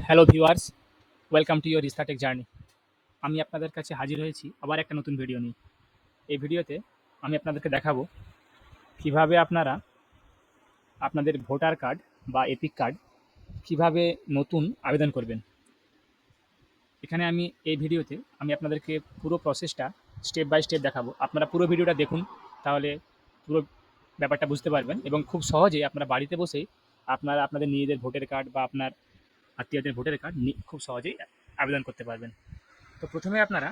Hello viewers, welcome to your রিস্টার্টেক journey. আমি আপনাদের কাছে হাজির হয়েছি আবার একটা নতুন ভিডিও নিয়ে। এই ভিডিওতে আমি আপনাদেরকে দেখাবো কিভাবে আপনারা আপনাদের ভোটার কার্ড বা এপিক কার্ড কিভাবে নতুন আবেদন করবেন। এখানে এই ভিডিওতে আমি আপনাদেরকে পুরো প্রসেসটা স্টেপ বাই স্টেপ দেখাবো। আপনারা পুরো ভিডিওটা দেখুন, তাহলে পুরো ব্যাপারটা বুঝতে পারবেন এবং খুব সহজেই আপনারা বাড়িতে বসেই আপনারা আপনাদের নিজেদের ভোটার কার্ড বা আপনার আত্মীয়দের ভোটার কার্ড খুব সহজেই আবেদন করতে পারবেন। তো প্রথমে আপনারা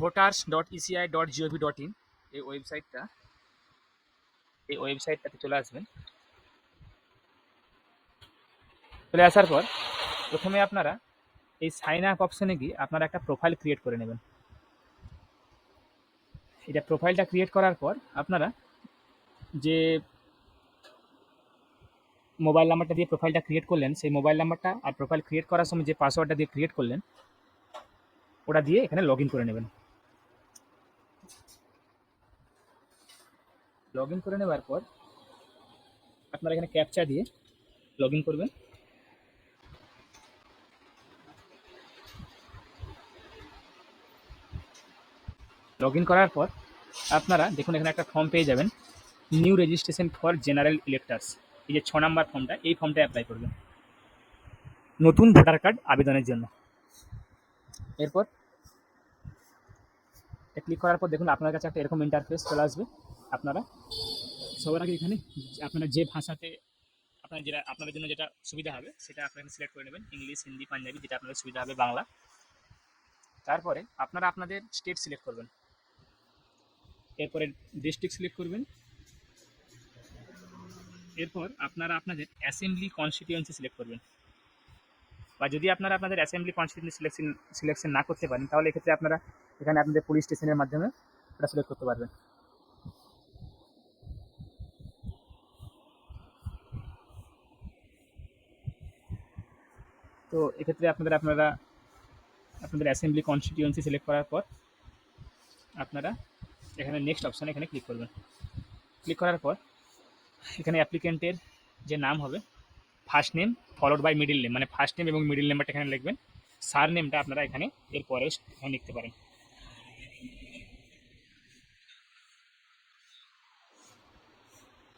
voters.eci.gov.in এই ওয়েবসাইটটাতে চলে আসবেন। চলে আসার পর প্রথমে আপনারা এই সাইন আপ অপশনে গিয়ে আপনারা একটা প্রোফাইল ক্রিয়েট করে নেবেন। এটা প্রোফাইলটা ক্রিয়েট করার পর আপনারা যে মোবাইল নাম্বারটা দিয়ে প্রোফাইলটা ক্রিয়েট করলেন, সেই মোবাইল নাম্বারটা আর প্রোফাইল ক্রিয়েট করার সময় যে পাসওয়ার্ডটা দিয়ে ক্রিয়েট করলেন ওটা দিয়ে এখানে লগ ইন করে নেবেন। লগ ইন করে নেওয়ার পর আপনারা এখানে ক্যাপচা দিয়ে লগ ইন করবেন। লগ ইন করার পর আপনারা দেখুন এখানে একটা ফর্ম পেয়ে যাবেন, new registration for general electors. এই যে 6 নম্বর ফর্মটা, এই ফর্মটা অ্যাপ্লাই করবেন নতুন ভোটার কার্ড আবেদনের জন্য। এরপর ক্লিক করার পর দেখুন আপনার কাছে একটা এরকম ইন্টারফেস চলে আসবে। আপনারা সবার আগে এখানে আপনারা যে ভাষাতে আপনাদের জন্য যেটা সুবিধা হবে সেটা আপনারা সিলেক্ট করে নেবেন, ইংলিশ, হিন্দি, পাঞ্জাবি, যেটা আপনাদের সুবিধা হবে, বাংলা। তারপরে আপনারা আপনাদের স্টেট সিলেক্ট করবেন, এরপরে ডিস্ট্রিক্ট সিলেক্ট করবেন। এরপর আপনারা আপনাদের অ্যাসেম্বলি কনস্টিটিউয়েন্সি সিলেক্ট করবেন, বা যদি আপনারা আপনাদের অ্যাসেম্বলি কনস্টিটিউয়েন্সি সিলেকশন না করতে পারেন তাহলে এক্ষেত্রে আপনারা এখানে আপনাদের পুলিশ স্টেশনের মাধ্যমে ওটা সিলেক্ট করতে পারবেন। তো এক্ষেত্রে আপনারা আপনাদের অ্যাসেম্বলি কনস্টিটিউয়েন্সি সিলেক্ট করার পর আপনারা এখানে নেক্সট অপশানে এখানে ক্লিক করবেন। ক্লিক করার পর এখানে অ্যাপ্লিকেন্টের যে নাম হবে, first name followed by middle name, মানে ফার্স্ট নেম এবং মিডিল নেমটা এখানে লিখবেন। সার নেমটা আপনারা এখানে এরপরেও এখানে লিখতে পারেন।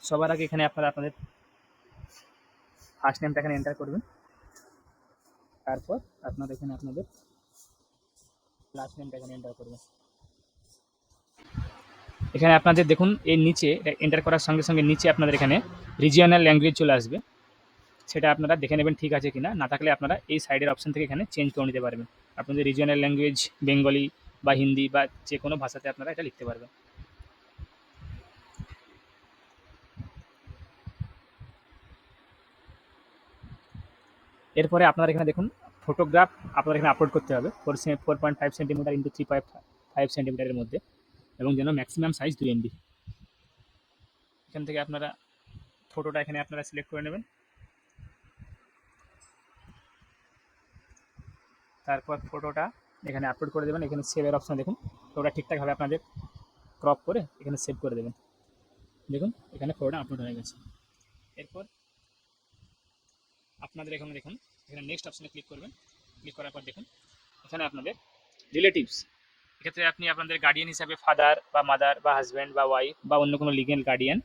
সবার আগে এখানে আপনারা আপনাদের ফার্স্ট নেমটা এখানে এন্টার করবেন। তারপর আপনারা এখানে আপনাদের লাস্ট নেমটা এখানে এন্টার করবেন। এখানে আপনাদের দেখুন এর নিচে এন্টার করার সঙ্গে সঙ্গে নিচে আপনাদের এখানে রিজিওনাল ল্যাঙ্গুয়েজ চলে আসবে, সেটা আপনারা দেখে নেবেন ঠিক আছে কিনা। না থাকলে আপনারা এই সাইডের অপশন থেকে এখানে চেঞ্জ করে নিতে পারবেন। আপনাদের রিজিওনাল ল্যাঙ্গুয়েজ বেঙ্গলি বা হিন্দি বা যে কোনো ভাষাতে আপনারা এটা লিখতে পারবেন। এরপরে আপনারা এখানে দেখুন ফটোগ্রাফ আপনাদের এখানে আপলোড করতে হবে 4.5 সেন্টিমিটার ইন্টু 3.5 সেন্টিমিটারের মধ্যে, এবং যেন ম্যাক্সিমাম সাইজ 2 MB। এখান থেকে আপনারা ফটোটা এখানে আপনারা সিলেক্ট করে নেবেন। তারপর ফটোটা এখানে আপলোড করে দেবেন। এখানে সেভের অপশন দেখুন, ফটোটা ঠিকঠাকভাবে আপনাদের ক্রপ করে এখানে সেভ করে দেবেন। দেখুন এখানে ফটোটা আপলোড হয়ে গেছে। এরপর আপনাদের এখানে দেখুন এখানে নেক্সট অপশনে ক্লিক করবেন। ক্লিক করার পর দেখুন এখানে আপনাদের রিলেটিভস, এক্ষেত্রে আপনি আপনাদের গার্ডিয়ান হিসাবে ফাদার বা মাদার বা হাজব্যান্ড বা ওয়াইফ বা অন্য কোনো লিগেল গার্ডিয়ান,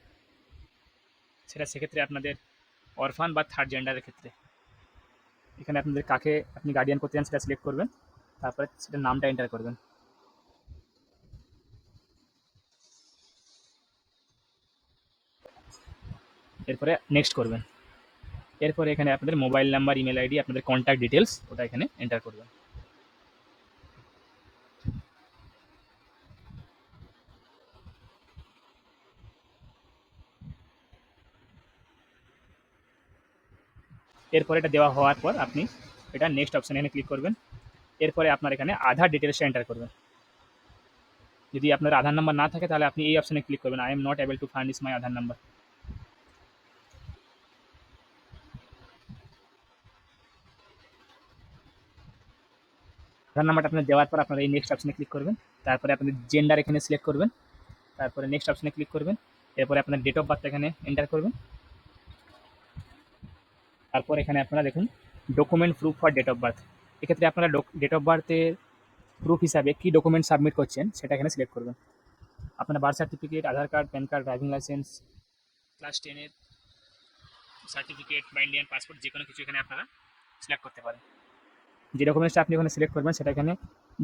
সেক্ষেত্রে আপনাদের অরফান বা থার্ড জেন্ডারের ক্ষেত্রে এখানে আপনাদের কাকে আপনি গার্ডিয়ান করতে চান সেটা সিলেক্ট করবেন। তারপরে সেটার নামটা এন্টার করবেন। এরপরে নেক্সট করবেন। এরপরে এখানে আপনাদের মোবাইল নাম্বার, ইমেল আইডি, আপনাদের কন্ট্যাক্ট ডিটেলস ওটা এখানে এন্টার করবেন। এরপরে এটা দেওয়া হওয়ার পর আপনি এটা নেক্সট অপশানে এখানে ক্লিক করবেন। এরপরে আপনার এখানে আধার ডিটেলসটা এন্টার করবেন। যদি আপনার আধার নাম্বার না থাকে তাহলে আপনি এই অপশানে ক্লিক করবেন, I am not able to furnish my Aadhaar number. Aadhaar নাম্বারটা আপনার দেওয়ার পর আপনারা এই নেক্সট অপশানে ক্লিক করবেন। তারপরে আপনাদের জেন্ডার এখানে সিলেক্ট করবেন। তারপরে নেক্সট অপশানে ক্লিক করবেন। এরপরে আপনার ডেট অফ বার্থ এখানে এন্টার করবেন। তারপর এখানে আপনারা দেখুন document proof for date of birth. এক্ষেত্রে আপনারা ডেট অফ বার্থের প্রুফ হিসাবে কী ডকুমেন্ট সাবমিট করছেন সেটা এখানে সিলেক্ট করবেন। আপনার birth certificate, Aadhaar card, PAN card, driving licence, class 10-এর সার্টিফিকেট বা ইন্ডিয়ান পাসপোর্ট, যে কোনো কিছু এখানে আপনারা সিলেক্ট করতে পারেন। যে ডকুমেন্টসটা আপনি ওখানে সিলেক্ট করবেন সেটা এখানে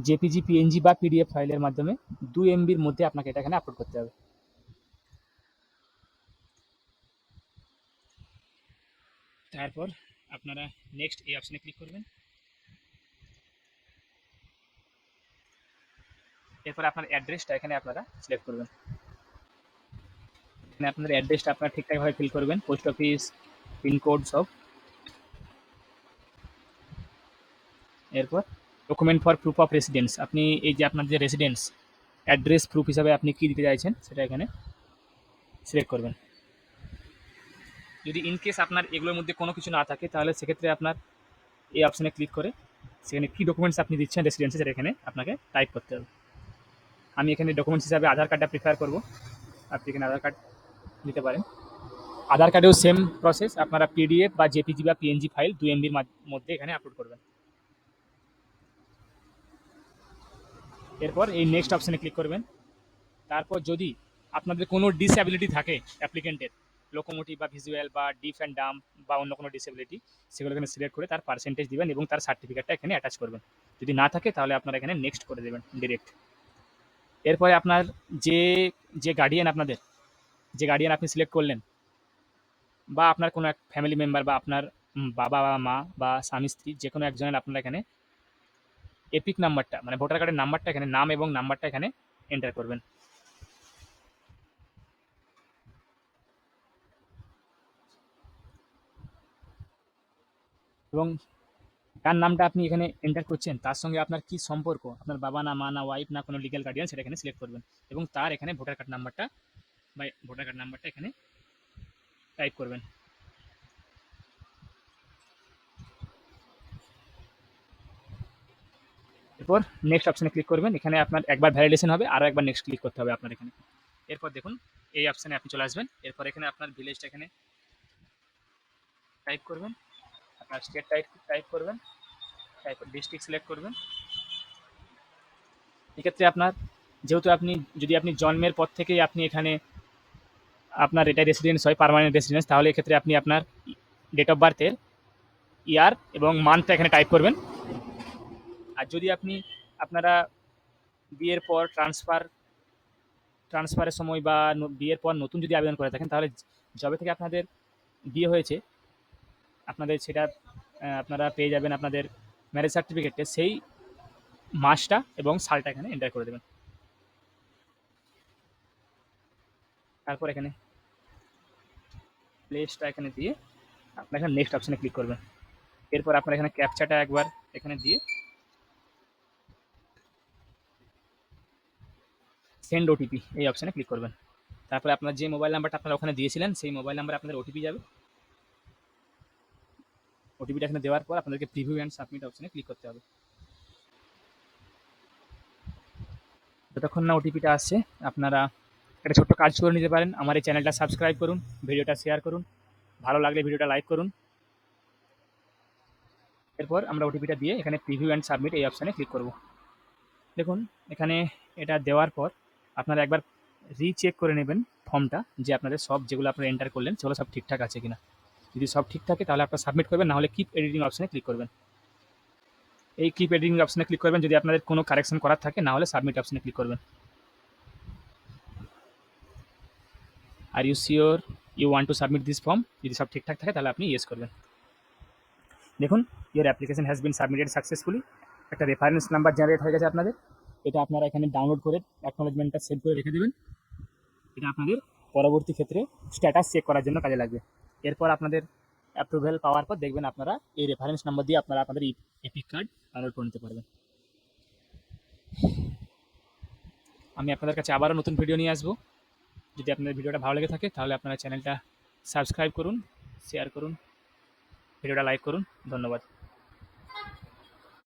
জেপিজি, পিএনজি বা পিডিএফ ফাইলের মাধ্যমে 2 MBর মধ্যে আপনাকে এটা এখানে আপলোড করতে হবে। তারপর আপনারা নেক্সট এই অপশানে ক্লিক করবেন। এরপর আপনার অ্যাড্রেসটা এখানে আপনারা সিলেক্ট করবেন। এখানে আপনাদের অ্যাড্রেসটা আপনারা ঠিকঠাকভাবে ফিল করবেন, পোস্ট অফিস, পিনকোড সব। এরপর document for proof of residence, আপনি এই যে আপনার যে রেসিডেন্স অ্যাড্রেস প্রুফ হিসাবে আপনি কী দিতে চাইছেন সেটা এখানে সিলেক্ট করবেন। যদি ইনকেস আপনার এগুলোর মধ্যে কোনো কিছু না থাকে তাহলে সেক্ষেত্রে আপনার এই অপশানে ক্লিক করে সেখানে কী ডকুমেন্টস আপনি দিচ্ছেন রেসিডেন্সে সেটা এখানে আপনাকে টাইপ করতে হবে। আমি এখানে ডকুমেন্টস হিসাবে আধার কার্ডটা প্রিফার করব, আপনি এখানে আধার কার্ড দিতে পারেন। আধার কার্ডেও সেম প্রসেস, আপনারা পিডিএফ বা জেপিজি বা পিএনজি ফাইল 2 MBর মধ্যে এখানে আপলোড করবেন। এরপর এই নেক্সট অপশানে ক্লিক করবেন। তারপর যদি আপনাদের কোনো ডিসএবিলিটি থাকে অ্যাপ্লিকেন্টের, লোকোমোটিভ বা ভিজুয়াল বা ডিফ অ্যান্ড ডাম্প বা অন্য কোনো ডিসএবিলিটি, সেগুলো এখানে সিলেক্ট করে তার পার্সেন্টেজ দিবেন এবং তার সার্টিফিকেটটা এখানে অ্যাটাচ করবেন। যদি না থাকে তাহলে আপনারা এখানে নেক্সট করে দেবেন ডিরেক্ট। এরপরে আপনার যে যে গার্ডিয়ান আপনাদের যে গার্ডিয়ান আপনি সিলেক্ট করলেন, বা আপনার কোনো এক ফ্যামিলি মেম্বার বা আপনার বাবা বা মা বা স্বামী স্ত্রী যে কোনো একজনের আপনারা এখানে এপিক নাম্বারটা মানে ভোটার কার্ডের নাম্বারটা এখানে নাম এবং নাম্বারটা এখানে এন্টার করবেন। এবং যার নামটা আপনি এখানে এন্টার করছেন তার সঙ্গে আপনার কি সম্পর্ক, আপনার বাবা না মা না ওয়াইফ না কোনো লিগ্যাল গার্ডিয়ান, সেটা এখানে সিলেক্ট করবেন এবং তার এখানে ভোটার কার্ড নাম্বারটা বা ভোটার কার্ড নাম্বারটা এখানে টাইপ করবেন। এরপর নেক্সট অপশানে ক্লিক করবেন। এখানে আপনার একবার ভ্যালিডেশন হবে, আরও একবার নেক্সট ক্লিক করতে হবে আপনার এখানে। এরপর দেখুন এই অপশানে আপনি চলে আসবেন। এরপর এখানে আপনার ভিলেজটা এখানে টাইপ করবেন, আপনার স্টেট টাইপ করবেন, তারপর ডিস্ট্রিক্ট সিলেক্ট করবেন। এক্ষেত্রে আপনার যেহেতু যদি আপনি জন্মের পর থেকেই আপনি এখানে আপনার এটা রেসিডেন্স হয়, পার্মানেন্ট রেসিডেন্স, তাহলে এক্ষেত্রে আপনি আপনার ডেট অফ বার্থের ইয়ার এবং মান্থটা এখানে টাইপ করবেন। আর যদি আপনারা বিয়ের পর ট্রান্সফারের সময় বা বিয়ের পর নতুন যদি আবেদন করে থাকেন, তাহলে যবে থেকে আপনাদের বিয়ে হয়েছে আপনাদের সেটা আপনারা পেয়ে যাবেন আপনাদের ম্যারেজ সার্টিফিকেটে, সেই মাসটা এবং সালটা এখানে এন্টার করে দেবেন। তারপর এখানে প্লেসটা এখানে দিয়ে আপনারা এখানে নেক্সট অপশানে ক্লিক করবেন। এরপর আপনারা এখানে ক্যাপচাটা একবার এখানে দিয়ে সেন্ড ওটিপি এই অপশানে ক্লিক করবেন। তারপরে আপনার যে মোবাইল নাম্বারটা আপনারা ওখানে দিয়েছিলেন সেই মোবাইল নাম্বারে আপনাদের ওটিপি যাবে। ওটিপিটা এখানে দেওয়ার পর আপনাদেরকে প্রিভিউ অ্যান্ড সাবমিট অপশানে ক্লিক করতে হবে। যতক্ষণ না ওটিপিটা আসছে আপনারা একটা ছোট্ট কাজ করে নিতে পারেন। আমার এই চ্যানেলটা সাবস্ক্রাইব করুন, ভিডিওটা শেয়ার করুন, ভালো লাগলে ভিডিওটা লাইক করুন। এরপর আমরা ওটিপিটা দিয়ে এখানে প্রিভিউ অ্যান্ড সাবমিট এই অপশানে ক্লিক করব। দেখুন এখানে এটা দেওয়ার পর আপনারা একবার রিচেক করে নেবেন ফর্মটা, যে আপনাদের সব যেগুলো আপনারা এন্টার করলেন সেগুলো সব ঠিকঠাক আছে কিনা। যদি সব ঠিক থাকে তাহলে আপনারা সাবমিট করবেন, নাহলে কিপ এডিটিং অপশানে ক্লিক করবেন। এই কিপ এডিটিং অপশানে ক্লিক করবেন যদি আপনাদের কোনো কারেকশন করার থাকে, না হলে সাবমিট অপশানে ক্লিক করবেন। Are you sure you want to submit this form, যদি সব ঠিকঠাক থাকে তাহলে আপনি ইয়েস করবেন। দেখুন your application has been submitted successfully, একটা রেফারেন্স নাম্বার জেনারেট হয়ে গেছে আপনাদের। এটা আপনারা এখানে ডাউনলোড করে অ্যাকনোলেজমেন্টটা সেভ করে রেখে দেবেন। এটা আপনাদের পরবর্তী ক্ষেত্রে স্ট্যাটাস চেক করার জন্য কাজে লাগবে। এরপর আপনাদের অ্যাপ্রুভেল পাওয়ার পর দেখবেন আপনারা এই রেফারেন্স নাম্বার দিয়ে আপনারা আপনাদের এপিক কার্ড ডাউনলোড করে নিতে পারবেন। আমি আপনাদের কাছে আবারও নতুন ভিডিও নিয়ে আসবো। যদি আপনাদের ভিডিওটা ভালো লেগে থাকে তাহলে আপনারা চ্যানেলটা সাবস্ক্রাইব করুন, শেয়ার করুন, ভিডিওটা লাইক করুন। ধন্যবাদ।